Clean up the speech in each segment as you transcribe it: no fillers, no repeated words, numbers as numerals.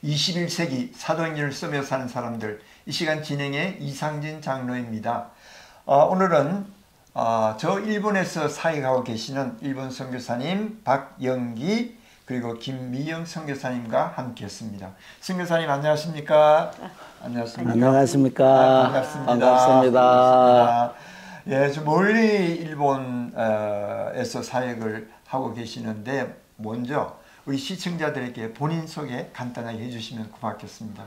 21세기 사도행전을 쓰며 사는 사람들, 이 시간 진행의 이상진 장로입니다. 오늘은 저 일본에서 사역하고 계시는 일본 선교사님 박영기 그리고 김미영 선교사님과 함께했습니다. 선교사님 안녕하십니까? 안녕하십니까? 반갑습니다. 반갑습니다. 예, 좀 멀리 일본에서 사역을 하고 계시는데 먼저 우리 시청자들에게 본인 소개 간단하게 해주시면 고맙겠습니다.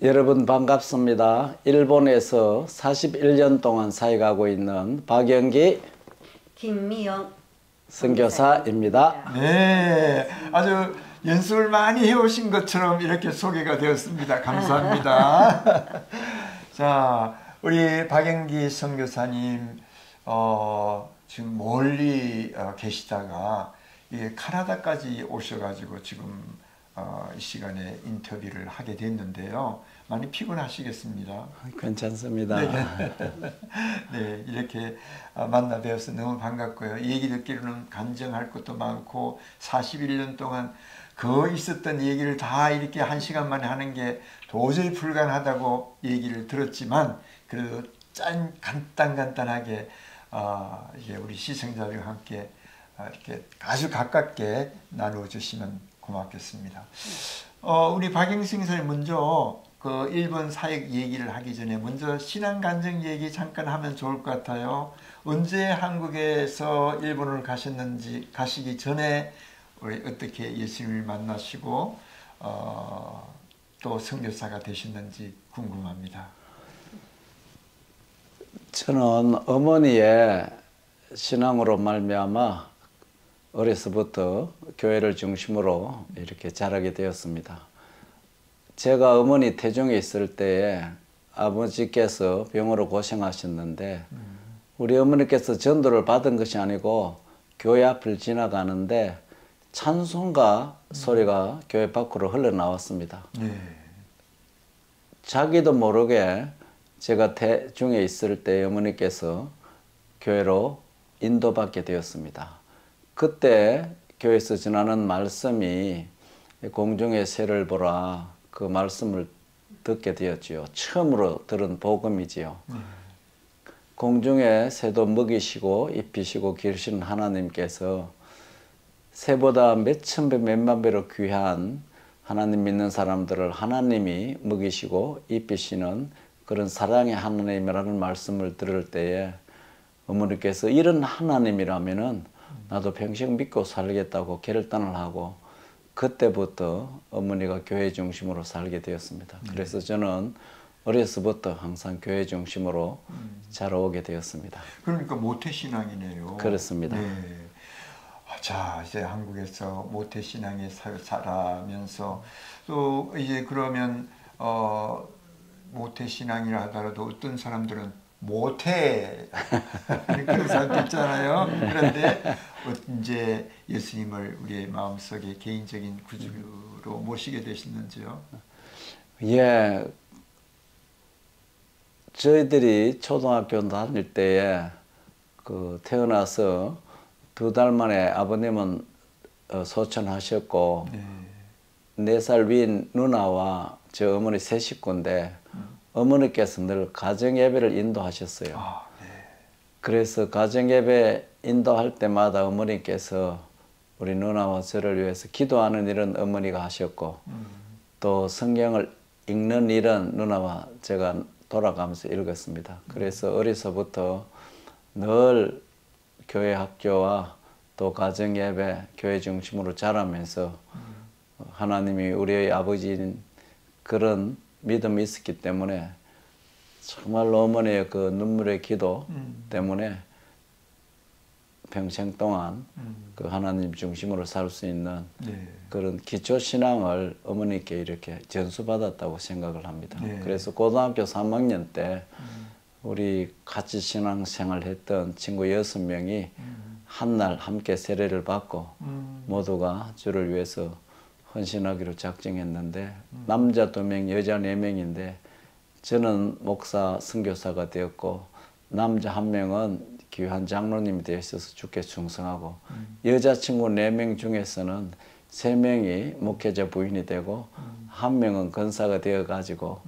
여러분 반갑습니다. 일본에서 41년 동안 사역하고 있는 박영기 김미영 선교사입니다. 네, 아주 연습을 많이 해오신 것처럼 이렇게 소개가 되었습니다. 감사합니다. 자, 우리 박영기 선교사님 지금 멀리 계시다가 캐나다까지 오셔가지고 지금 이 시간에 인터뷰를 하게 됐는데요. 많이 피곤하시겠습니다. 괜찮습니다. 네, 네, 이렇게 만나 뵈어서 너무 반갑고요. 얘기 듣기로는 간증할 것도 많고 41년 동안 그 있었던 얘기를 다 이렇게 한 시간 만에 하는 게 도저히 불가능하다고 얘기를 들었지만 그래도 간단하게 이게 우리 시청자들과 함께 이렇게 아주 가깝게 나누어 주시면 고맙겠습니다. 우리 박영기 선교사님 먼저 그 일본 사역 얘기를 하기 전에 먼저 신앙 간증 얘기 잠깐 하면 좋을 것 같아요. 언제 한국에서 일본을 가셨는지, 가시기 전에 어떻게 예수님을 만나시고 또 선교사가 되셨는지 궁금합니다. 저는 어머니의 신앙으로 말미암아 어려서부터 교회를 중심으로 이렇게 자라게 되었습니다. 제가 어머니 태중에 있을 때에 아버지께서 병으로 고생하셨는데 우리 어머니께서 전도를 받은 것이 아니고 교회 앞을 지나가는데 찬송가 소리가 교회 밖으로 흘러나왔습니다. 자기도 모르게 제가 태중에 있을 때 어머니께서 교회로 인도받게 되었습니다. 그때 교회에서 전하는 말씀이 공중의 새를 보라, 그 말씀을 듣게 되었지요. 처음으로 들은 복음이지요. 공중의 새도 먹이시고 입히시고 기르시는 하나님께서 새보다 몇천 배 몇만 배로 귀한 하나님 믿는 사람들을 하나님이 먹이시고 입히시는 그런 사랑의 하나님이라는 말씀을 들을 때에 어머니께서 이런 하나님이라면은 나도 평생 믿고 살겠다고 결단을 하고 그때부터 어머니가 교회 중심으로 살게 되었습니다. 그래서 저는 어려서부터 항상 교회 중심으로 자라오게 되었습니다. 그러니까 모태신앙이네요. 그렇습니다. 네. 자, 이제 한국에서 모태신앙에 자라면서 또 이제 그러면 모태신앙이라 하더라도 어떤 사람들은 모태 그런 사람도 있잖아요. 그런데 이제 예수님을 우리의 마음속에 개인적인 구주로 모시게 되셨는지요? 예, 저희들이 초등학교 다닐 때에 태어나서 2달 만에 아버님은 소천하셨고 4살 위인 누나와 저 어머니 세 식구인데 어머니께서 늘 가정예배를 인도하셨어요. 그래서 가정예배 인도할 때마다 어머니께서 우리 누나와 저를 위해서 기도하는 일은 어머니가 하셨고 또 성경을 읽는 일은 누나와 제가 돌아가면서 읽었습니다. 그래서 어려서부터 늘 교회 학교와 또 가정예배, 교회 중심으로 자라면서 하나님이 우리의 아버지인 그런 믿음이 있었기 때문에 정말로 어머니의 그 눈물의 기도 때문에 평생 동안 그 하나님 중심으로 살 수 있는 그런 기초신앙을 어머니께 이렇게 전수받았다고 생각을 합니다. 그래서 고등학교 3학년 때 우리 같이 신앙생활 했던 친구 6명이 한날 함께 세례를 받고 모두가 주를 위해서 헌신하기로 작정했는데 남자 2명, 여자 4명인데 저는 목사, 선교사가 되었고 남자 1명은 귀한 장로님이 되어 있어서 주께 충성하고 여자친구 4명 중에서는 3명이 목회자 부인이 되고 1명은 권사가 되어가지고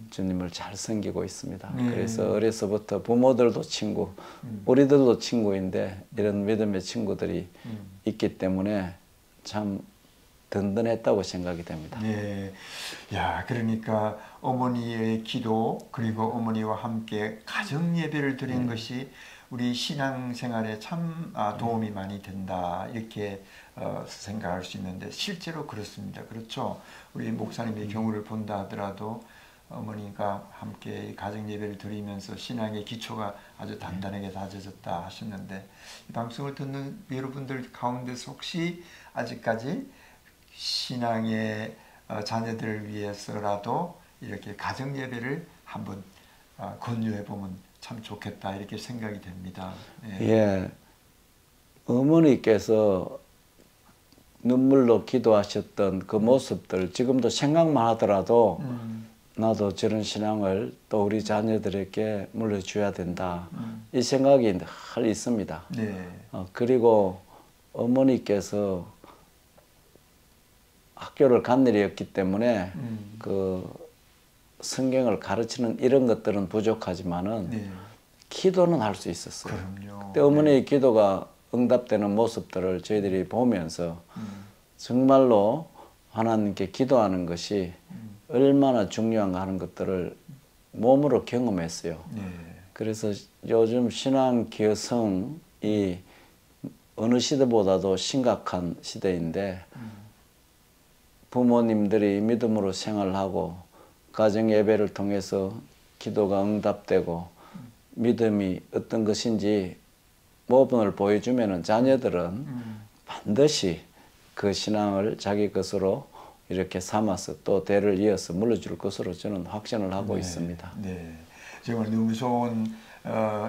주님을 잘 섬기고 있습니다. 그래서 어려서부터 부모들도 친구, 우리들도 친구인데 이런 믿음의 친구들이 있기 때문에 참 든든했다고 생각이 됩니다. 네. 야, 그러니까 어머니의 기도 그리고 어머니와 함께 가정 예배를 드린 것이 우리 신앙생활에 참 도움이 많이 된다 이렇게 생각할 수 있는데 실제로 그렇습니다. 그렇죠? 우리 목사님의 경우를 본다 하더라도 어머니가 함께 가정 예배를 드리면서 신앙의 기초가 아주 단단하게 다져졌다 하셨는데 이 방송을 듣는 여러분들 가운데서 혹시 아직까지 신앙의 자녀들을 위해서라도 이렇게 가정 예배를 한번 권유해 보면 참 좋겠다 이렇게 생각이 됩니다. 예. 예, 어머니께서 눈물로 기도하셨던 그 모습들 지금도 생각만 하더라도 나도 저런 신앙을 또 우리 자녀들에게 물려줘야 된다 이 생각이 늘 있습니다. 네. 그리고 어머니께서 학교를 간 일이 없기 때문에 그 성경을 가르치는 이런 것들은 부족하지만은 네. 기도는 할 수 있었어요. 그럼요. 그때 어머니의 기도가 응답되는 모습들을 저희들이 보면서 정말로 하나님께 기도하는 것이 얼마나 중요한가 하는 것들을 몸으로 경험했어요. 네. 그래서 요즘 신앙 기여성이 어느 시대보다도 심각한 시대인데 부모님들이 믿음으로 생활하고 가정 예배를 통해서 기도가 응답되고 믿음이 어떤 것인지 모범을 보여주면은 자녀들은 반드시 그 신앙을 자기 것으로 이렇게 삼아서 또 대를 이어서 물려줄 것으로 저는 확신을 하고 있습니다. 네, 정말 너무 좋은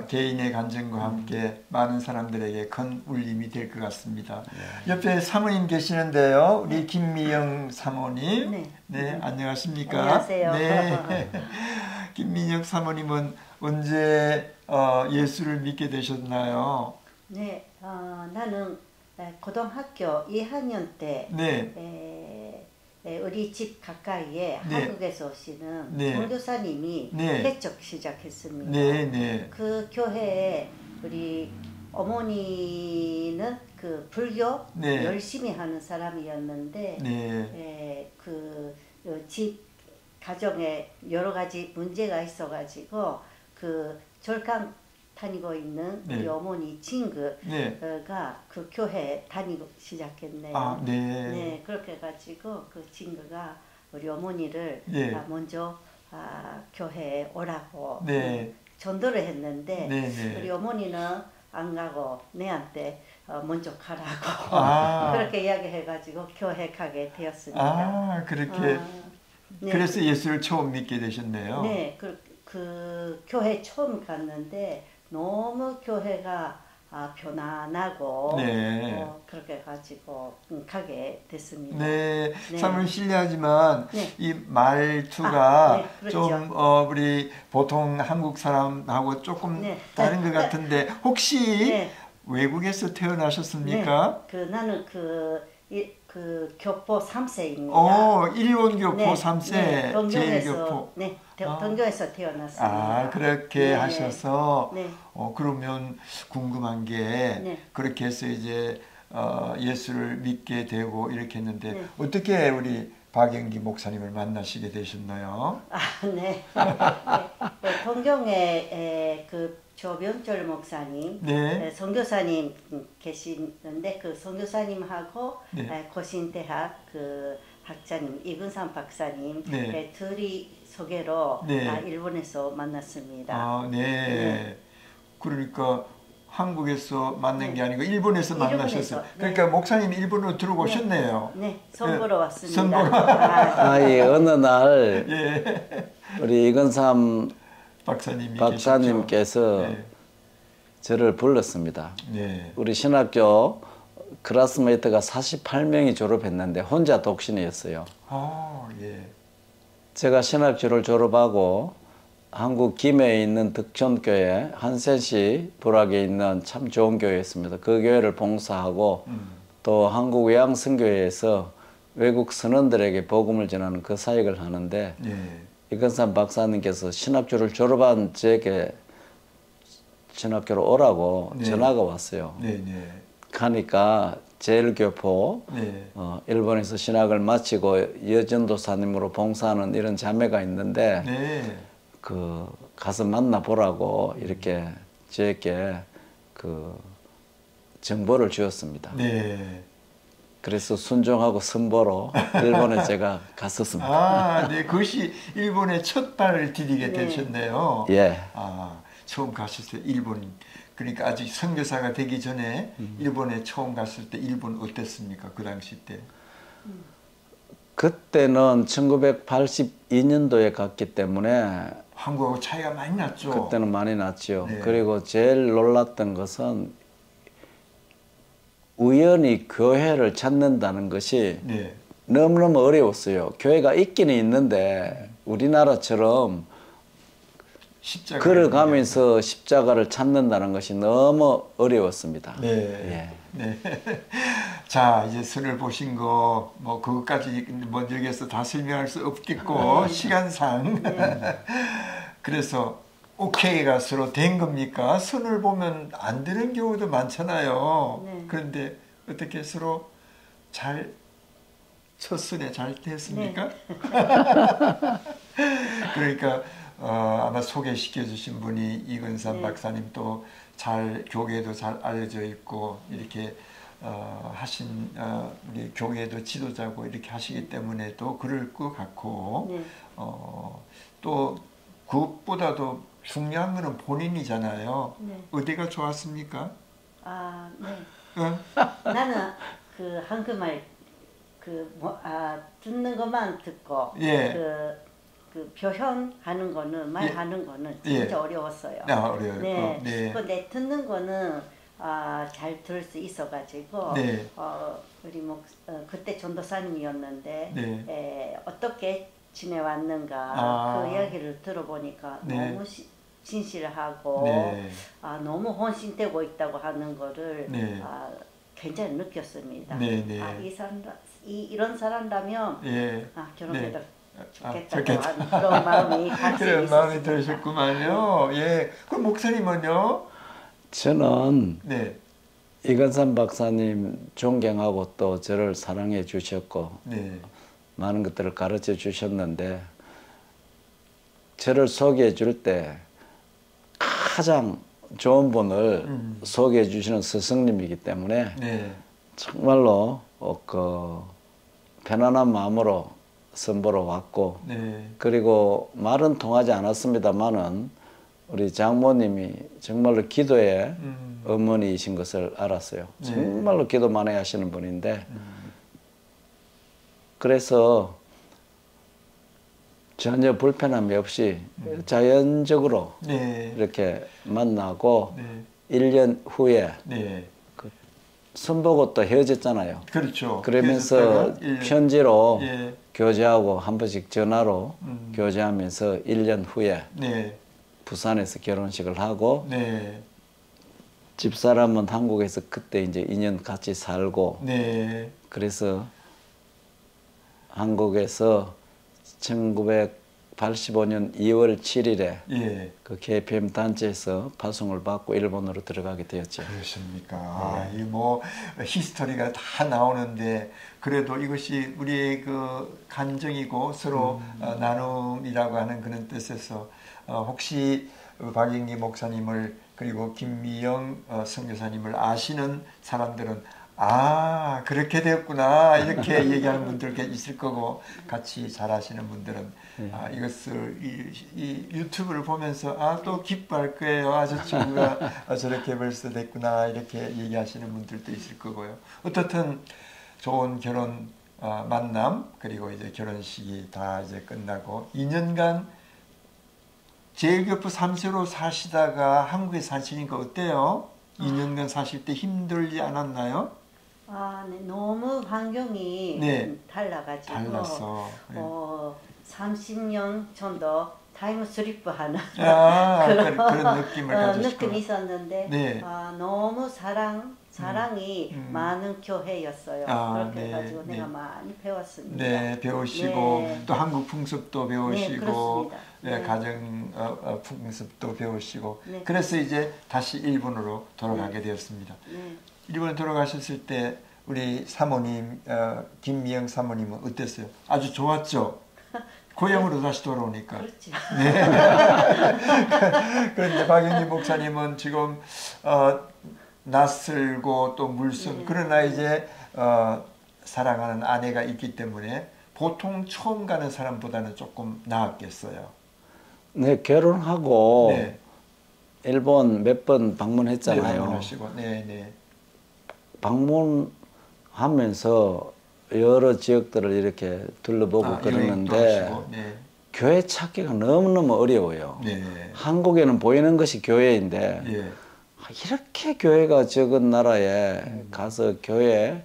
개인의 간증과 함께 많은 사람들에게 큰 울림이 될 것 같습니다. 옆에 사모님 계시는데요. 우리 김미영 사모님. 네. 네, 안녕하십니까? 안녕하세요. 네. 김미영 사모님은 언제 예수를 믿게 되셨나요? 네, 나는 고등학교 2학년 때 네. 우리 집 가까이에 네. 한국에서 오시는 네. 선교사님이 네. 개척 시작했습니다. 네, 네. 그 교회에 우리 어머니는 그 불교 네. 열심히 하는 사람이었는데 네. 그 집 가정에 여러 가지 문제가 있어가지고 그 절강 다니고 있는 네. 우리 어머니 친구가 네. 그 교회 다니고 시작했네요. 아, 네. 네, 그렇게 해가지고 그 친구가 우리 어머니를 네. 먼저 교회에 오라고 네. 전도를 했는데 네, 네. 우리 어머니는 안 가고 내한테 먼저 가라고 그렇게 이야기해가지고 교회 가게 되었습니다. 아, 그렇게. 네. 그래서 예수를 처음 믿게 되셨네요. 네, 그 교회 처음 갔는데 너무 교회가 편안하고 네. 그렇게 가지고 가게 됐습니다. 네, 네. 사모님 실례하지만 네. 이 말투가 네, 그렇죠. 좀 우리 보통 한국 사람하고 조금 네. 다른 것 같은데 혹시 네. 외국에서 태어나셨습니까? 네, 나는 그 교포 3세입니다. 일본교포 네, 3세, 네, 제일교포. 네, 동교에서 태어났습니다. 아, 그렇게 네, 하셔서 네. 그러면 궁금한 게 네. 그렇게 해서 이제 예수를 믿게 되고 이렇게 했는데 네. 어떻게 우리 박영기 목사님을 만나시게 되셨나요? 네. 네. 동경에 그 조병철 목사님, 네. 선교사님 계시는데 그 선교사님하고 네. 고신대학 그 학자님 이근삼 박사님 네. 둘이 소개로 네. 일본에서 만났습니다. 아, 네. 네. 그러니까 한국에서 만난 게 아니고 일본에서 만나셨어요. 네. 그러니까 목사님이 일본으로 들어오셨네요. 네, 선보러 왔습니다. 선보러. 예, 어느 날 예. 우리 이건삼 박사님께서 네. 저를 불렀습니다. 네. 우리 신학교 클래스메이트가 48명이 졸업했는데 혼자 독신이었어요. 예. 제가 신학교를 졸업하고 한국 김해에 있는 덕천교회 한센시 불악에 있는 참 좋은 교회였습니다. 그 교회를 봉사하고 또 한국 외양선교회에서 외국 선원들에게 복음을 전하는 그 사역을 하는데 이건삼 박사님께서 신학교를 졸업한 저에게 신학교로 오라고 전화가 왔어요. 가니까 제일교포 일본에서 신학을 마치고 여전도사님으로 봉사하는 이런 자매가 있는데 그 가서 만나보라고 이렇게 저에게 그 정보를 주었습니다. 그래서 순종하고 선보러 일본에 제가 갔었습니다. 아, 네, 그것이 일본에 첫 발을 디디게 되셨네요. 처음 갔을 때 일본, 그러니까 아직 선교사가 되기 전에 일본에 처음 갔을 때 일본 어땠습니까? 그 당시 때? 그때는 1982년도에 갔기 때문에 한국하고 차이가 많이 났죠. 그때는 많이 났죠. 그리고 제일 놀랐던 것은 우연히 교회를 찾는다는 것이 너무너무 어려웠어요. 교회가 있기는 있는데 우리나라처럼 걸어가면서 십자가를 찾는다는 것이 너무 어려웠습니다. 자, 이제 선을 보신 거, 뭐, 그것까지 뭐 여기에서 다 설명할 수 없겠고, 시간상. 그래서, 오케이가 서로 된 겁니까? 선을 보면 안 되는 경우도 많잖아요. 그런데 어떻게 서로 잘, 첫 선에 잘 됐습니까? 그러니까, 아마 소개시켜 주신 분이 이건삼 박사님 또 잘 교계도 잘 알려져 있고 이렇게 하신 우리 교계도 지도자고 이렇게 하시기 때문에 또 그럴 것 같고 또 그것보다도 중요한 거는 본인이잖아요. 어디가 좋았습니까? 나는 그 한국말 듣는 것만 듣고 그 표현하는 거는 말하는 거는 진짜 어려웠어요. 어려워요. 근데 듣는 거는 잘 들을 수 있어가지고 우리 그때 전도사님이었는데 어떻게 지내왔는가 그 이야기를 들어보니까 너무 진실하고 너무 헌신되고 있다고 하는 거를 굉장히 느꼈습니다. 이런 사람라면 결혼해도 좋겠다. 그런 마음이 같이 그런 마음이 들으셨구만요. 그럼 목사님은요? 저는 이건삼 박사님 존경하고 또 저를 사랑해 주셨고 많은 것들을 가르쳐 주셨는데 저를 소개해 줄 때 가장 좋은 분을 소개해 주시는 스승님이기 때문에 정말로 편안한 마음으로 선보러 왔고 그리고 말은 통하지 않았습니다만은 우리 장모님이 정말로 기도의 어머니이신 것을 알았어요. 정말로 기도 많이 하시는 분인데 그래서 전혀 불편함이 없이 자연적으로 이렇게 만나고 1년 후에 손보고 또 헤어졌잖아요. 그렇죠. 그러면서 편지로 교제하고 한 번씩 전화로 교제하면서 1년 후에 부산에서 결혼식을 하고 집사람은 한국에서 그때 이제 2년 같이 살고 그래서 한국에서 1985년 2월 7일에 그 KPM 단체에서 파송을 받고 일본으로 들어가게 되었죠. 그렇습니까? 이 뭐 히스토리가 다 나오는데 그래도 이것이 우리의 그 간정이고 서로 나눔이라고 하는 그런 뜻에서 혹시 박영기 목사님을 그리고 김미영 선교사님을 아시는 사람들은 그렇게 되었구나 이렇게 얘기하는 분들 있을 거고 같이 잘 아시는 분들은 이것을 이 유튜브를 보면서 또 기뻐할 거예요. 저 친구가 저렇게 벌써 됐구나 이렇게 얘기하시는 분들도 있을 거고요. 어떻든 좋은 결혼 만남 그리고 이제 결혼식이 다 이제 끝나고 2년간 제일교포 3세로 사시다가 한국에 사시니까 어때요? 2년간 사실 때 힘들지 않았나요? 너무 환경이 달라가지고 달랐어. 30년 정도 타임슬리프하는 그런 느낌을 가지시고 느낌이 있었는데 너무 사랑이 많은 교회였어요. 그렇게 네, 해가지고 내가 많이 배웠습니다. 네, 배우시고 네. 또 한국 풍습도 배우시고, 네, 그렇습니다. 네. 가정 풍습도 배우시고, 네. 그래서 이제 다시 일본으로 돌아가게 되었습니다. 네. 일본 돌아가셨을 때 우리 사모님, 김미영 사모님은 어땠어요? 아주 좋았죠? 고향으로 다시 돌아오니까. 그렇죠. 네. 그런데 박영진 목사님은 지금 낯설고 또 물씬, 그러나 이제 사랑하는 아내가 있기 때문에 보통 처음 가는 사람보다는 조금 나았겠어요. 네, 결혼하고 네. 일본 몇 번 네, 방문했잖아요. 방문하시고, 네, 네. 방문하면서 여러 지역들을 이렇게 둘러보고 그러는데 하시고, 네. 교회 찾기가 너무너무 어려워요. 네. 한국에는 보이는 것이 교회인데 예. 이렇게 교회가 적은 나라에 가서 교회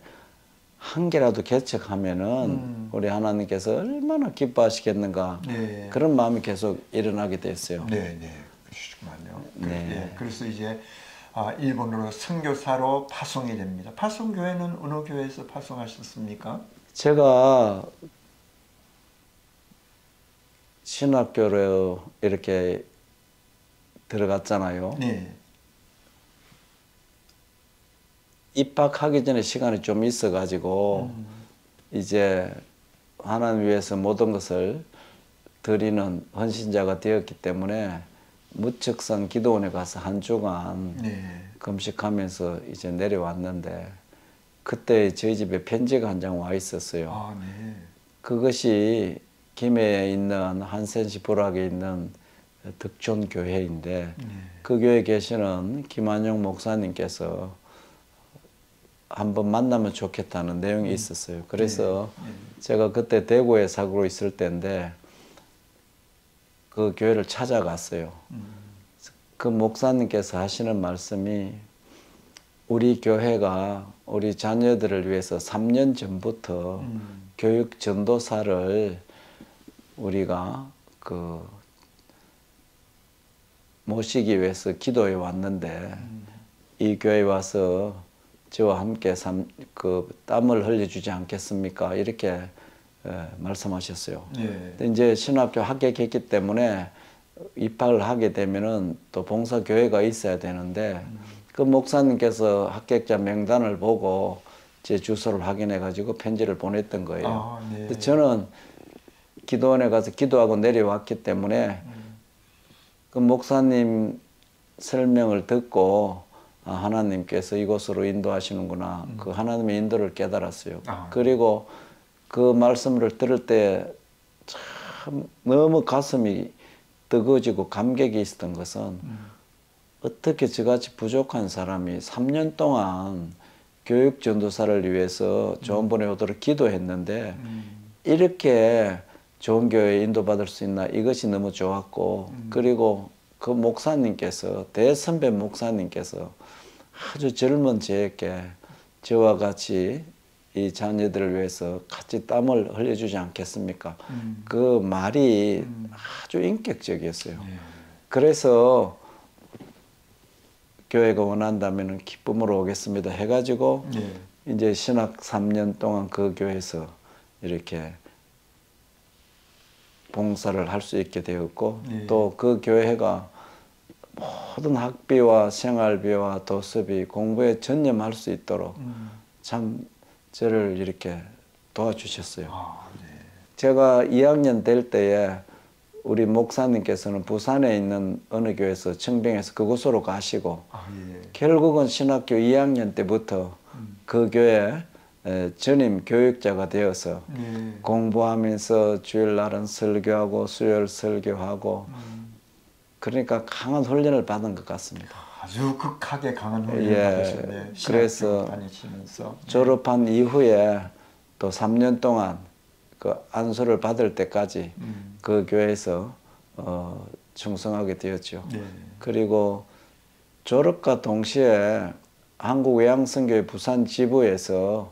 한 개라도 개척하면은 우리 하나님께서 얼마나 기뻐하시겠는가. 네. 그런 마음이 계속 일어나게 됐어요. 네, 네. 그러시구만요. 네. 예, 그래서 이제 일본으로 선교사로 파송이 됩니다. 파송교회는 어느 교회에서 파송하셨습니까? 제가 신학교로 이렇게 들어갔잖아요. 네. 입학하기 전에 시간이 좀 있어가지고 이제 하나님 위해서 모든 것을 드리는 헌신자가 되었기 때문에 무척산 기도원에 가서 한 주간 네. 금식하면서 이제 내려왔는데 그때 저희 집에 편지가 한 장 와 있었어요. 아, 네. 그것이 김해에 있는 한센시 불악에 있는 득촌 교회인데 네. 그 교회에 계시는 김한용 목사님께서 한번 만나면 좋겠다는 내용이 있었어요. 그래서 제가 그때 대구에 살고 있을 때인데 그 교회를 찾아갔어요. 그 목사님께서 하시는 말씀이 우리 교회가 우리 자녀들을 위해서 3년 전부터 교육 전도사를 우리가 모시기 위해서 기도해 왔는데 이 교회에 와서 저와 함께 땀을 흘려주지 않겠습니까? 이렇게 말씀하셨어요. 네. 근데 이제 신학교 합격했기 때문에 입학을 하게 되면은 또 봉사교회가 있어야 되는데 그 목사님께서 합격자 명단을 보고 제 주소를 확인해 가지고 편지를 보냈던 거예요. 아, 네. 근데 저는 기도원에 가서 기도하고 내려왔기 때문에 그 목사님 설명을 듣고 하나님께서 이곳으로 인도하시는구나. 그 하나님의 인도를 깨달았어요. 그리고 그 말씀을 들을 때 참 너무 가슴이 뜨거워지고 감격이 있었던 것은 어떻게 저같이 부족한 사람이 3년 동안 교육 전도사를 위해서 좋은 분에 오도록 기도했는데 이렇게 좋은 교회에 인도받을 수 있나 이것이 너무 좋았고 그리고 그 목사님께서 대선배 목사님께서 아주 젊은 저에게 저와 같이 이 자녀들을 위해서 같이 땀을 흘려주지 않겠습니까? 그 말이 아주 인격적이었어요. 그래서 교회가 원한다면 기쁨으로 오겠습니다 해가지고 이제 신학 3년 동안 그 교회에서 이렇게 봉사를 할 수 있게 되었고 또 그 교회가 모든 학비와 생활비와 도서비 공부에 전념할 수 있도록 참 저를 이렇게 도와주셨어요. 제가 2학년 될 때에 우리 목사님께서는 부산에 있는 어느 교회에서 청빙해서 그곳으로 가시고 결국은 신학교 2학년 때부터 그 교회 전임 교육자가 되어서 공부하면서 주일날은 설교하고 수요일 설교하고 그러니까 강한 훈련을 받은 것 같습니다. 아주 극하게 강한 훈련을 받으셨네요. 그래서 다니시면서 졸업한 이후에 또 3년 동안 그 안수를 받을 때까지 그 교회에서 충성하게 되었죠. 그리고 졸업과 동시에 한국외양선교회 부산 지부에서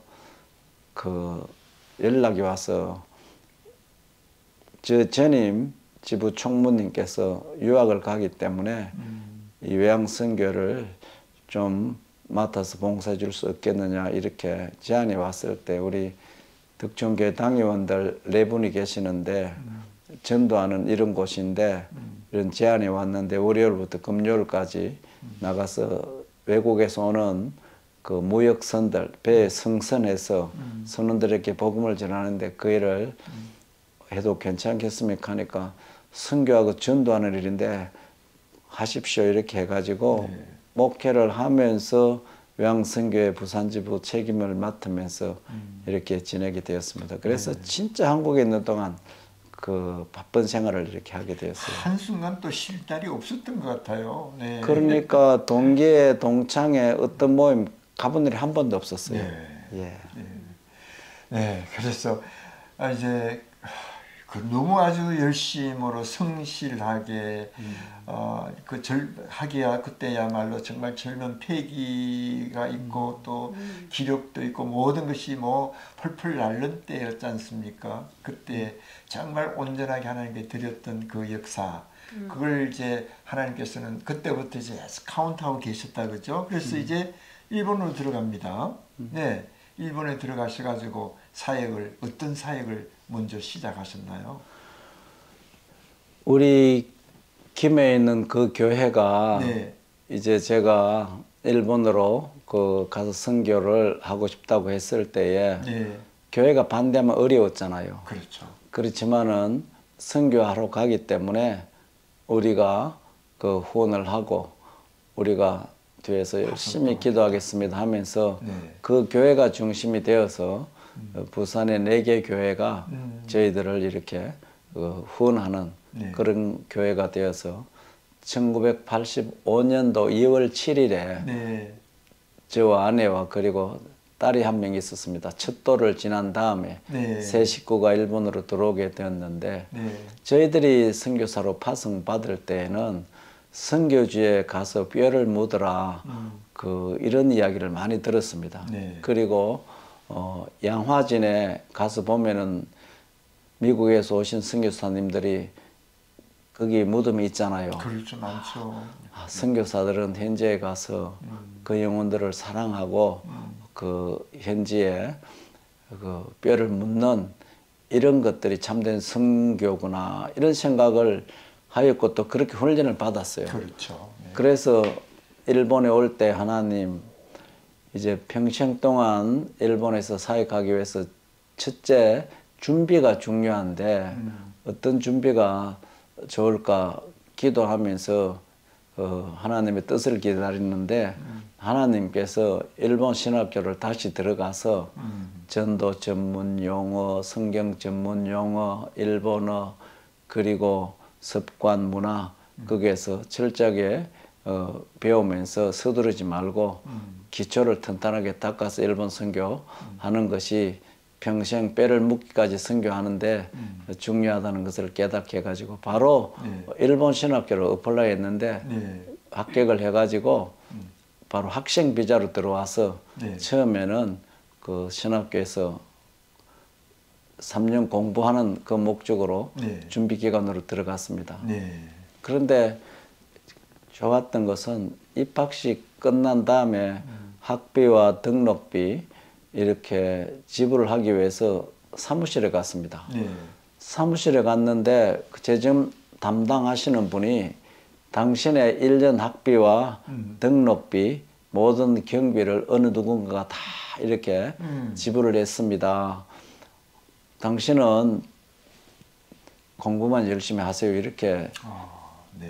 그 연락이 와서 저 전임 지부 총무님께서 유학을 가기 때문에 이 외양선교를 좀 맡아서 봉사해 줄 수 없겠느냐 이렇게 제안이 왔을 때 우리 덕천교회 당회원들 4분이 계시는데 전도하는 이런 곳인데 이런 제안이 왔는데 월요일부터 금요일까지 나가서 외국에서 오는 그 무역선들 배에 승선해서 선원들에게 복음을 전하는데 그 일을 해도 괜찮겠습니까 하니까 선교하고 전도하는 일인데 하십시오 이렇게 해가지고 목회를 하면서 외항선교회 부산지부 책임을 맡으면서 이렇게 지내게 되었습니다. 그래서 진짜 한국에 있는 동안 그 바쁜 생활을 이렇게 하게 되었어요. 한순간 또 쉴 날이 없었던 것 같아요. 네. 그러니까 동기에 동창회 어떤 모임 가본 일이 한 번도 없었어요. 네. 예. 네. 그래서 이제 너무 아주 열심으로 성실하게 하기야 그때야말로 정말 젊은 패기가 있고 또 기력도 있고 모든 것이 뭐 펄펄 날른 때였지 않습니까? 그때 정말 온전하게 하나님께 드렸던 그 역사 그걸 이제 하나님께서는 그때부터 이제 카운트하고 계셨다 그죠? 그래서 이제 일본으로 들어갑니다. 네, 일본에 들어가셔가지고 어떤 사역을 먼저 시작하셨나요? 우리 김해에 있는 그 교회가 네. 이제 제가 일본으로 가서 선교를 하고 싶다고 했을 때에 네. 교회가 반대하면 어려웠잖아요. 그렇죠. 그렇지만은 선교하러 가기 때문에 우리가 그 후원을 하고 우리가 뒤에서 열심히 기도하겠습니다 하면서 그 교회가 중심이 되어서 부산의 4개 교회가 저희들을 이렇게 후원하는 그런 교회가 되어서 1985년도 2월 7일에 저와 아내와 그리고 딸이 한 명 있었습니다. 첫 돌을 지난 다음에 새 식구가 일본으로 들어오게 되었는데 저희들이 선교사로 파송받을 때에는 선교지에 가서 뼈를 묻으라 이런 이야기를 많이 들었습니다. 그리고 양화진에 가서 보면은 미국에서 오신 선교사님들이 거기 무덤이 있잖아요. 그렇죠, 많죠. 선교사들은 현지에 가서 그 영혼들을 사랑하고 그 현지에 그 뼈를 묻는 이런 것들이 참된 선교구나 이런 생각을 하였고 또 그렇게 훈련을 받았어요. 그렇죠. 그래서 일본에 올 때 하나님 이제 평생 동안 일본에서 사역하기 위해서 첫째 준비가 중요한데 어떤 준비가 좋을까 기도하면서 하나님의 뜻을 기다리는데 하나님께서 일본 신학교를 다시 들어가서 전도 전문 용어, 성경 전문 용어, 일본어 그리고 습관 문화 거기에서 철저하게 배우면서 서두르지 말고 기초를 튼튼하게 닦아서 일본 선교 하는 것이 평생 뼈를 묻기까지 선교하는데 중요하다는 것을 깨닫게 해가지고 바로 일본 신학교를 어플라이 했는데 합격을 해가지고 바로 학생 비자로 들어와서 처음에는 그 신학교에서 3년 공부하는 그 목적으로 준비 기간으로 들어갔습니다. 그런데 좋았던 것은 입학식 끝난 다음에 학비와 등록비 이렇게 지불을 하기 위해서 사무실에 갔습니다. 사무실에 갔는데 재정 담당하시는 분이 당신의 1년 학비와 등록비 모든 경비를 어느 누군가가 다 이렇게 지불을 했습니다. 당신은 공부만 열심히 하세요. 이렇게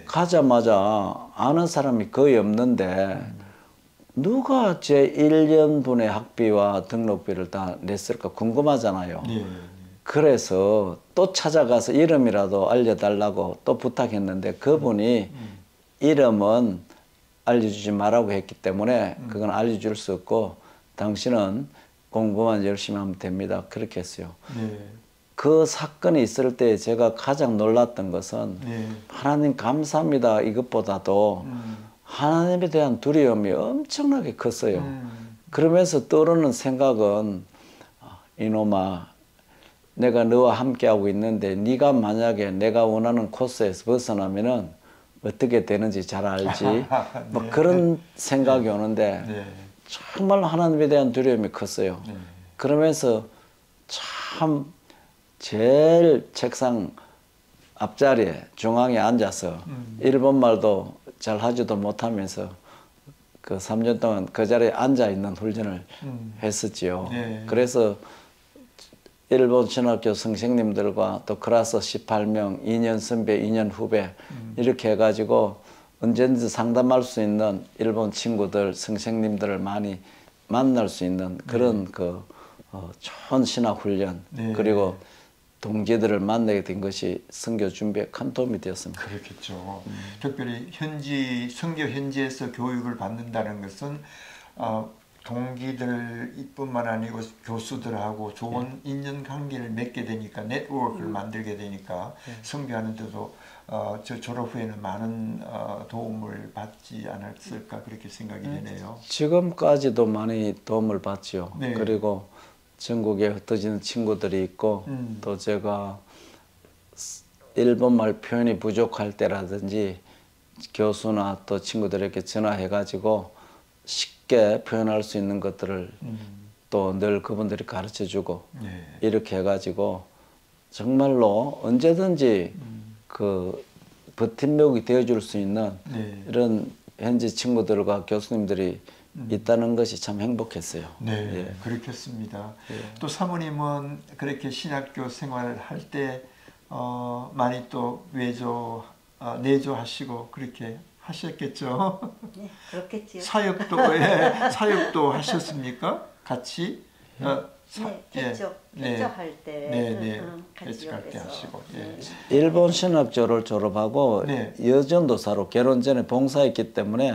가자마자 아는 사람이 거의 없는데 누가 제 1년분의 학비와 등록비를 다 냈을까 궁금하잖아요. 그래서 또 찾아가서 이름이라도 알려달라고 또 부탁했는데 그분이 이름은 알려주지 말라고 했기 때문에 그건 알려줄 수 없고 당신은 공부만 열심히 하면 됩니다. 그렇게 했어요. 그 사건이 있을 때 제가 가장 놀랐던 것은 하나님 감사합니다 이것보다도 하나님에 대한 두려움이 엄청나게 컸어요. 그러면서 떠오르는 생각은 이놈아 내가 너와 함께하고 있는데 네가 만약에 내가 원하는 코스에서 벗어나면은 어떻게 되는지 잘 알지 뭐 그런 생각이 오는데 정말 하나님에 대한 두려움이 컸어요. 그러면서 참 제일 책상 앞자리에 중앙에 앉아서 일본말도 잘 하지도 못하면서 그 3년 동안 그 자리에 앉아 있는 훈련을 했었지요. 그래서 일본 신학교 선생님들과 또 클래스 18명, 2년 선배, 2년 후배 이렇게 해가지고 언제든지 상담할 수 있는 일본 친구들, 선생님들을 많이 만날 수 있는 그런 좋은 신학 훈련 그리고 동지들을 만나게 된 것이 선교 준비에 큰 도움이 되었습니다. 그렇겠죠. 특별히 선교 현지에서 교육을 받는다는 것은 동기들뿐만 아니고 교수들하고 좋은 인연관계를 맺게 되니까 네트워크를 만들게 되니까 선교하는 데도 저 졸업 후에는 많은 도움을 받지 않았을까 그렇게 생각이 되네요. 지금까지도 많이 도움을 받죠. 그리고 전국에 흩어지는 친구들이 있고 또 제가 일본말 표현이 부족할 때라든지 교수나 또 친구들에게 전화해가지고 쉽게 표현할 수 있는 것들을 또 늘 그분들이 가르쳐주고 이렇게 해가지고 정말로 언제든지 그 버팀목이 되어줄 수 있는 이런 현지 친구들과 교수님들이 있다는 것이 참 행복했어요. 그렇겠습니다. 또 사모님은 그렇게 신학교 생활을 할 때 많이 또 내조하시고 그렇게 하셨겠죠? 네, 그렇겠지요. 사역도 하셨습니까? 같이? 개척할 때 같이 개척할 때 하시고. 일본 신학교를 졸업하고 여전도사로 결혼 전에 봉사했기 때문에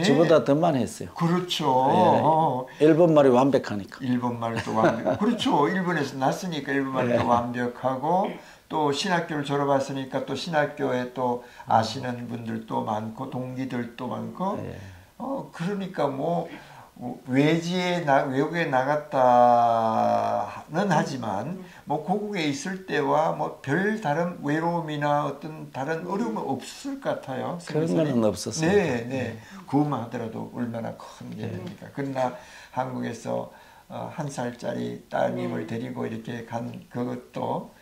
저보다 더 많이 했어요. 그렇죠. 일본말이 완벽하니까. 일본말도 완벽. 그렇죠. 일본에서 났으니까 일본말도 완벽하고 또 신학교를 졸업했으니까 또 신학교에 또 아시는 분들도 많고 동기들도 많고 그러니까 뭐 외국에 나갔다는 하지만 뭐 고국에 있을 때와 뭐 별 다른 외로움이나 어떤 다른 어려움은 없을 것 같아요. 그런 건 없었어요. 그것만 하더라도 얼마나 큰 일입니까. 그러나 한국에서 1살짜리 따님을 데리고 이렇게 간 그것도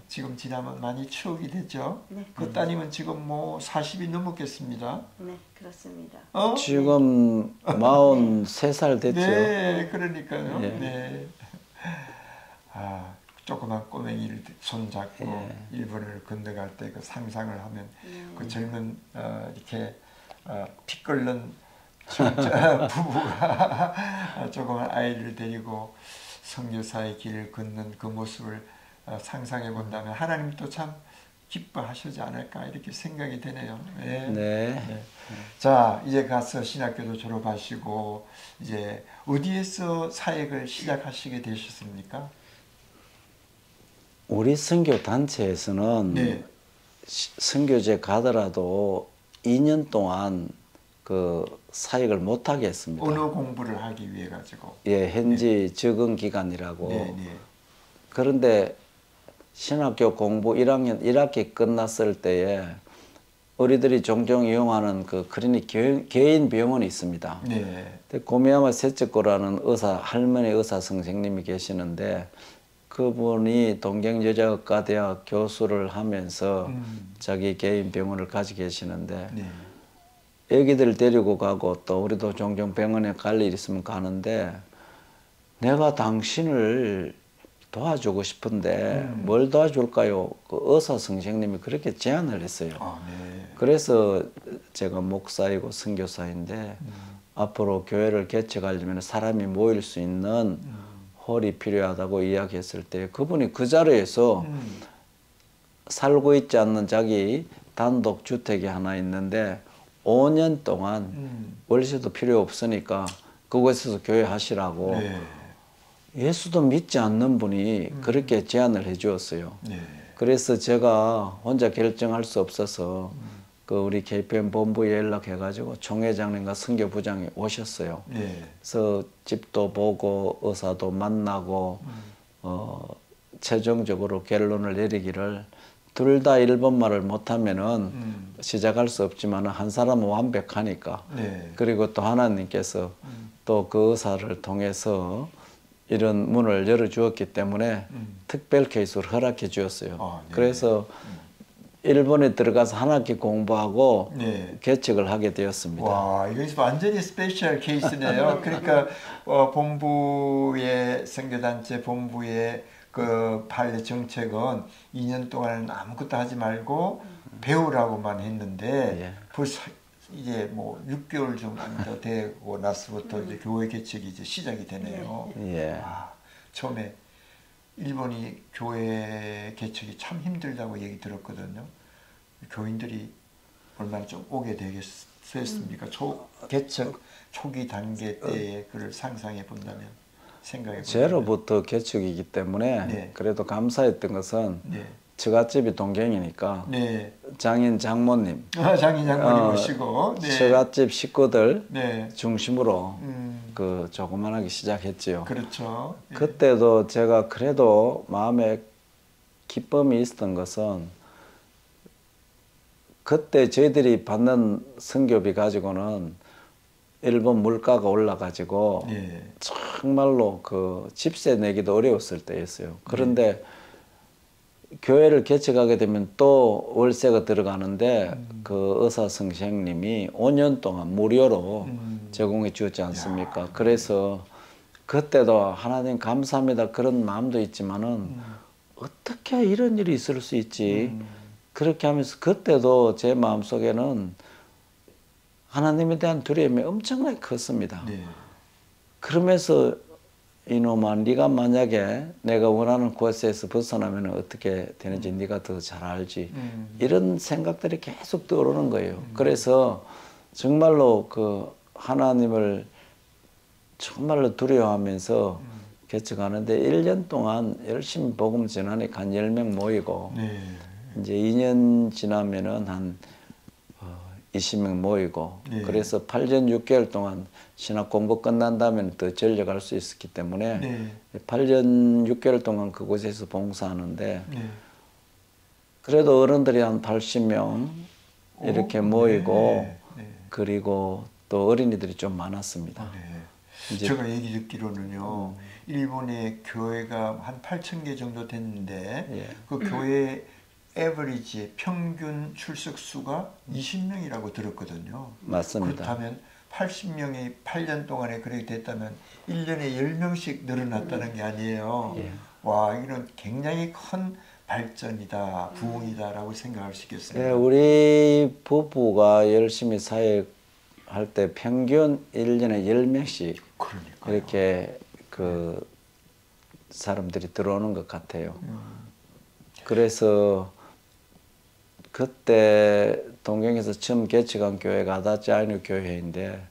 지금 지나면 많이 추억이 되죠. 그 따님은 지금 뭐 40이 넘었겠습니다. 네, 그렇습니다. 지금 43살 됐죠. 네, 그러니까요. 조그만 꼬맹이를 손잡고 일본을 건너갈 때 그 상상을 하면 그 젊은 이렇게 피 끓는 부부가 조그만 아이를 데리고 선교사의 길을 걷는 그 모습을 상상해 본다면 하나님 또 참 기뻐하시지 않을까 이렇게 생각이 되네요. 자, 이제 가서 신학교도 졸업하시고 이제 어디에서 사역을 시작하시게 되셨습니까? 우리 선교 단체에서는 선교제 가더라도 2년 동안 그 사역을 못하게 했습니다. 언어 공부를 하기 위해 가지고. 현지 적응 기간이라고. 그런데 신학교 공부 1학년 1학기 끝났을 때에 우리들이 종종 이용하는 그 클리닉 개인 병원이 있습니다. 고미야마 세츠코라는 할머니 의사 선생님이 계시는데 그분이 동경여자의과대학 교수를 하면서 자기 개인 병원을 가지고 계시는데 애기들 데리고 가고 또 우리도 종종 병원에 갈 일 있으면 가는데 내가 당신을 도와주고 싶은데 뭘 도와줄까요? 그 의사 선생님이 그렇게 제안을 했어요. 그래서 제가 목사이고 선교사인데 앞으로 교회를 개척하려면 사람이 모일 수 있는 홀이 필요하다고 이야기했을 때 그분이 그 자리에서 살고 있지 않는 자기 단독 주택이 하나 있는데 5년 동안 월세도 필요 없으니까 그곳에서 교회 하시라고 예수도 믿지 않는 분이 그렇게 제안을 해 주었어요. 그래서 제가 혼자 결정할 수 없어서 그 우리 KPM 본부에 연락해 가지고 총회장님과 선교부장이 오셨어요. 그래서 집도 보고 의사도 만나고 최종적으로 결론을 내리기를 둘 다 일본말을 못하면은 시작할 수 없지만 한 사람은 완벽하니까. 네. 그리고 또 하나님께서 또 그 의사를 통해서 이런 문을 열어주었기 때문에 특별 케이스를 허락해 주었어요. 아, 네. 그래서 일본에 들어가서 한 학기 공부하고 네. 개척을 하게 되었습니다. 와, 이거 완전히 스페셜 케이스네요. 그러니까 본부의 선교단체 본부의 그 판례 정책은 2년 동안은 아무것도 하지 말고 배우라고만 했는데 예. 벌써 이제 뭐 6개월 정도 되고 나서부터 이제 교회 개척이 이제 시작이 되네요. 예. 아, 처음에 일본이 교회 개척이 참 힘들다고 얘기 들었거든요. 교인들이 얼마나 좀 오게 되겠습니까? 개척 초기 단계 때에 그를 상상해 본다면 생각해 본다면. 제로부터 개척이기 때문에 네. 그래도 감사했던 것은 네. 처갓집이 동경이니까 네. 장인 장모님, 장인 장모님 모시고 네. 처갓집 식구들 네. 중심으로 그 조그만하게 시작했지요. 그렇죠. 네. 그때도 제가 그래도 마음에 기쁨이 있었던 것은 그때 저희들이 받는 선교비 가지고는 일본 물가가 올라가지고 네. 정말로 그 집세 내기도 어려웠을 때였어요. 그런데 교회를 개척하게 되면 또 월세가 들어가는데 그 의사 선생님이 5년 동안 무료로 제공해 주었지 않습니까? 그래서 그때도 하나님 감사합니다 그런 마음도 있지만은 어떻게 이런 일이 있을 수 있지? 그렇게 하면서 그때도 제 마음속에는 하나님에 대한 두려움이 엄청나게 컸습니다. 네. 그러면서 이놈아 네가 만약에 내가 원하는 곳에서 벗어나면 어떻게 되는지 네가 더 잘 알지. 이런 생각들이 계속 떠오르는 거예요. 그래서 정말로 그 하나님을 정말로 두려워하면서 개척하는데 1년 동안 열심히 복음 전하니까 한 10명 모이고 네. 이제 2년 지나면은 한 20명 모이고 네. 그래서 8년 6개월 동안 신학 공부 끝난 다음에 더 전력할 수 있었기 때문에 네. 8년 6개월 동안 그곳에서 봉사하는데 네. 그래도 어른들이 한 80명 이렇게 모이고 네. 네. 그리고 또 어린이들이 좀 많았습니다. 네. 이제 제가 얘기 듣기로는요. 일본의 교회가 한 8,000개 정도 됐는데 예. 그 교회 에버리지 평균 출석 수가 20명이라고 들었거든요. 맞습니다. 그렇다면 80명이 8년 동안에 그렇게 됐다면 1년에 10명씩 늘어났다는 게 아니에요. 예. 와, 이건 굉장히 큰 발전이다, 부흥이다라고 생각할 수 있겠습니다. 예, 우리 부부가 열심히 사역할 때 평균 1년에 10명씩 그러니까요. 이렇게 그 사람들이 들어오는 것 같아요. 그래서 그때 동경에서 처음 개척한 교회가 아다치 아이누 교회인데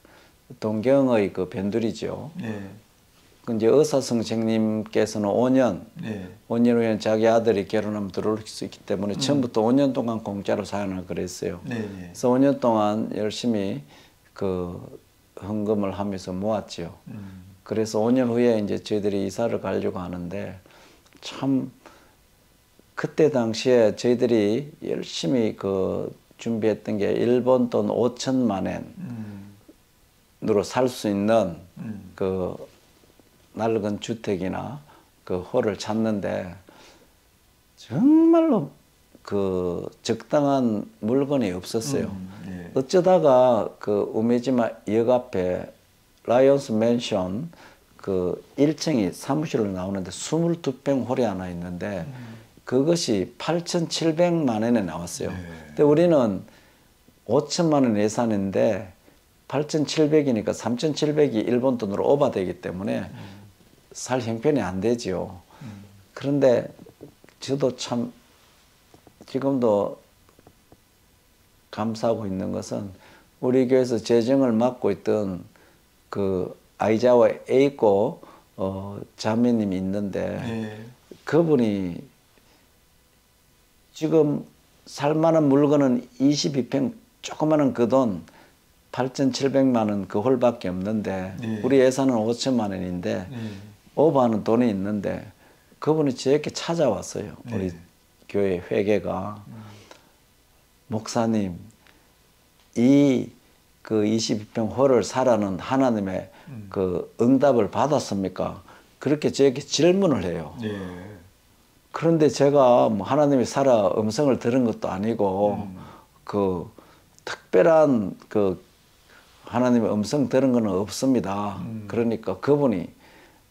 동경의 그 변두리죠. 네. 이제 의사 선생님께서는 5년 네. 5년 후에 자기 아들이 결혼하면 들어올 수 있기 때문에 처음부터 5년 동안 공짜로 사용을 그랬어요. 네. 네. 그래서 5년 동안 열심히 그 헌금을 하면서 모았죠. 그래서 5년 후에 이제 저희들이 이사를 가려고 하는데 참 그때 당시에 저희들이 열심히 그 준비했던 게 일본 돈 5천만 엔으로 살 수 있는 그 낡은 주택이나 그 홀을 찾는데 정말로 그 적당한 물건이 없었어요. 네. 어쩌다가 그 우메지마 역 앞에 라이온스 맨션 그 1층이 사무실로 나오는데 22평 홀이 하나 있는데 그것이 8,700만 원에 나왔어요. 네. 근데 우리는 5천만 원 예산인데 8,700이니까 3,700이 일본 돈으로 오버되기 때문에 살 형편이 안 되지요. 그런데 저도 참 지금도 감사하고 있는 것은 우리 교회에서 재정을 맡고 있던 그 아이자와 에이코 자매님이 있는데 네. 그분이 지금 살만한 물건은 22평 조그마한 그 돈 8,700만 원 그 홀밖에 없는데 네. 우리 예산은 5천만 원인데 네. 오버하는 돈이 있는데 그분이 저에게 찾아왔어요. 네. 우리 교회 회계가 목사님 이 그 22평 홀을 사라는 하나님의 그 응답을 받았습니까? 그렇게 저에게 질문을 해요. 네. 그런데 제가 뭐 하나님이 살아 음성을 들은 것도 아니고 그 특별한 그 하나님의 음성 들은 건 없습니다. 그러니까 그분이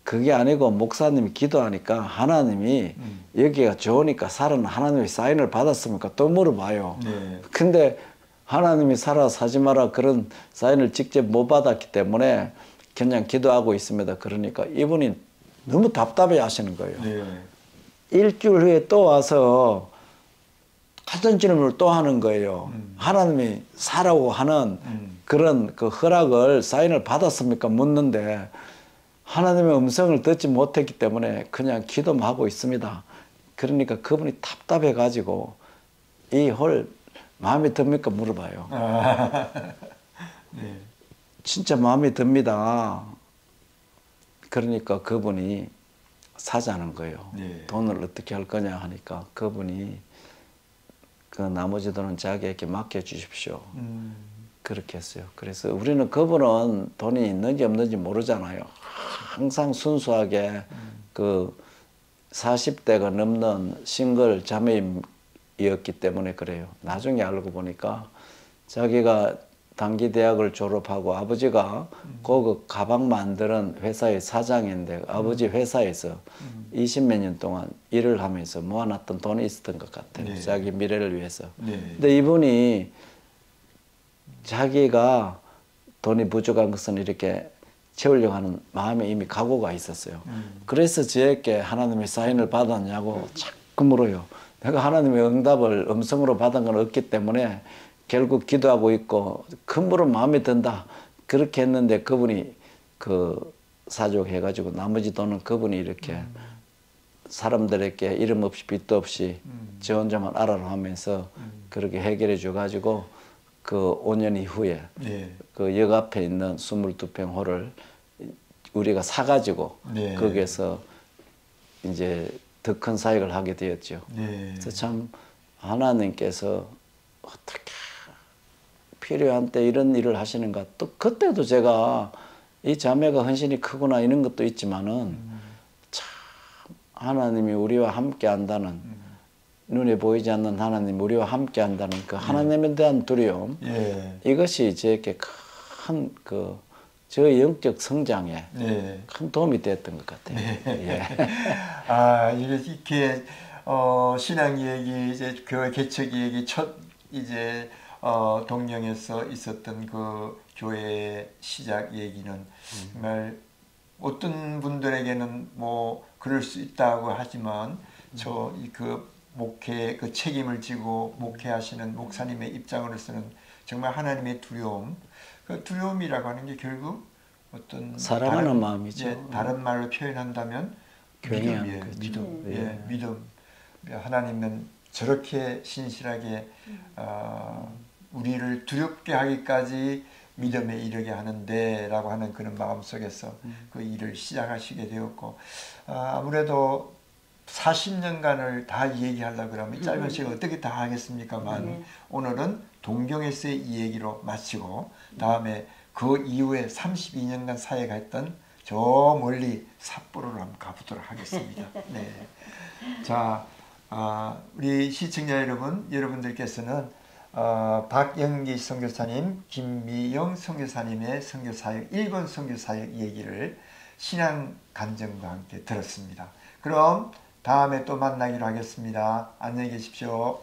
그게 아니고 목사님이 기도하니까 하나님이 여기가 좋으니까 살아는 하나님의 사인을 받았습니까? 또 물어봐요. 네. 근데 하나님이 살아 사지 마라 그런 사인을 직접 못 받았기 때문에 그냥 기도하고 있습니다. 그러니까 이분이 너무 답답해 하시는 거예요. 네. 일주일 후에 또 와서 같은 질문을 또 하는 거예요. 하나님이 사라고 하는 그런 그 허락을 사인을 받았습니까? 묻는데 하나님의 음성을 듣지 못했기 때문에 그냥 기도만 하고 있습니다. 그러니까 그분이 답답해 가지고 이 홀 마음에 듭니까? 물어봐요. 네. 진짜 마음에 듭니다. 그러니까 그분이 사자는 거예요. 네. 돈을 어떻게 할 거냐 하니까 그분이 그 나머지 돈은 자기에게 맡겨주십시오. 그렇게 했어요. 그래서 우리는 그분은 돈이 있는지 없는지 모르잖아요. 항상 순수하게 그 40대가 넘는 싱글 자매이었기 때문에 그래요. 나중에 알고 보니까 자기가 단기 대학을 졸업하고 아버지가 고급 가방 만드는 회사의 사장인데 아버지 회사에서 20몇 년 동안 일을 하면서 모아놨던 돈이 있었던 것 같아요. 네. 자기 미래를 위해서. 네. 근데 이분이 자기가 돈이 부족한 것은 이렇게 채우려고 하는 마음에 이미 각오가 있었어요. 그래서 저에게 하나님의 사인을 받았냐고 자꾸 물어요. 내가 하나님의 응답을 음성으로 받은 건 없기 때문에 결국 기도하고 있고 큰물은 마음에 든다. 그렇게 했는데 그분이 그 사족해가지고 나머지 돈은 그분이 이렇게 사람들에게 이름 없이 빚도 없이 저 혼자만 알아라 하면서 그렇게 해결해 줘가지고 그 5년 이후에 네. 그 역 앞에 있는 22평 홀을 우리가 사가지고 네. 거기에서 이제 더 큰 사역을 하게 되었죠. 네. 그래서 참 하나님께서 어떻게 필요한 때 이런 일을 하시는가. 또 그때도 제가 이 자매가 헌신이 크구나 이런 것도 있지만은 참 하나님이 우리와 함께 한다는 눈에 보이지 않는 하나님 우리와 함께 한다는 그 하나님에 대한 두려움 예. 이것이 저에게 큰 그 저의 영적 성장에 네. 큰 도움이 됐던 것 같아요. 예. 아, 이렇게 신앙 얘기 이제 교회 개척 얘기 첫 이제 동령에서 있었던 그 교회 시작 얘기는 정말 어떤 분들에게는 뭐 그럴 수 있다고 하지만 저 그 목회 그 책임을 지고 목회하시는 목사님의 입장으로서는 정말 하나님의 두려움. 그 두려움이라고 하는 게 결국 어떤 사랑하는 마음이죠. 예, 다른 말로 표현한다면 교회야, 믿음이에요. 그렇죠. 믿음. 예. 예, 믿음. 하나님은 저렇게 신실하게 우리를 두렵게 하기까지 믿음에 이르게 하는데라고 하는 그런 마음 속에서 그 일을 시작하시게 되었고 아무래도 40년간을 다 얘기하려고 그러면 이 짧은 시간 어떻게 다 하겠습니까만 오늘은 동경에서의 이 얘기로 마치고 다음에 그 이후에 32년간 사역했던 저 멀리 삿포로로 한번 가보도록 하겠습니다. 네. 자, 우리 시청자 여러분, 여러분들께서는 박영기 선교사님, 김미영 선교사님의 선교사역, 일본 선교사역 얘기를 신앙 간증과 함께 들었습니다. 그럼 다음에 또 만나기로 하겠습니다. 안녕히 계십시오.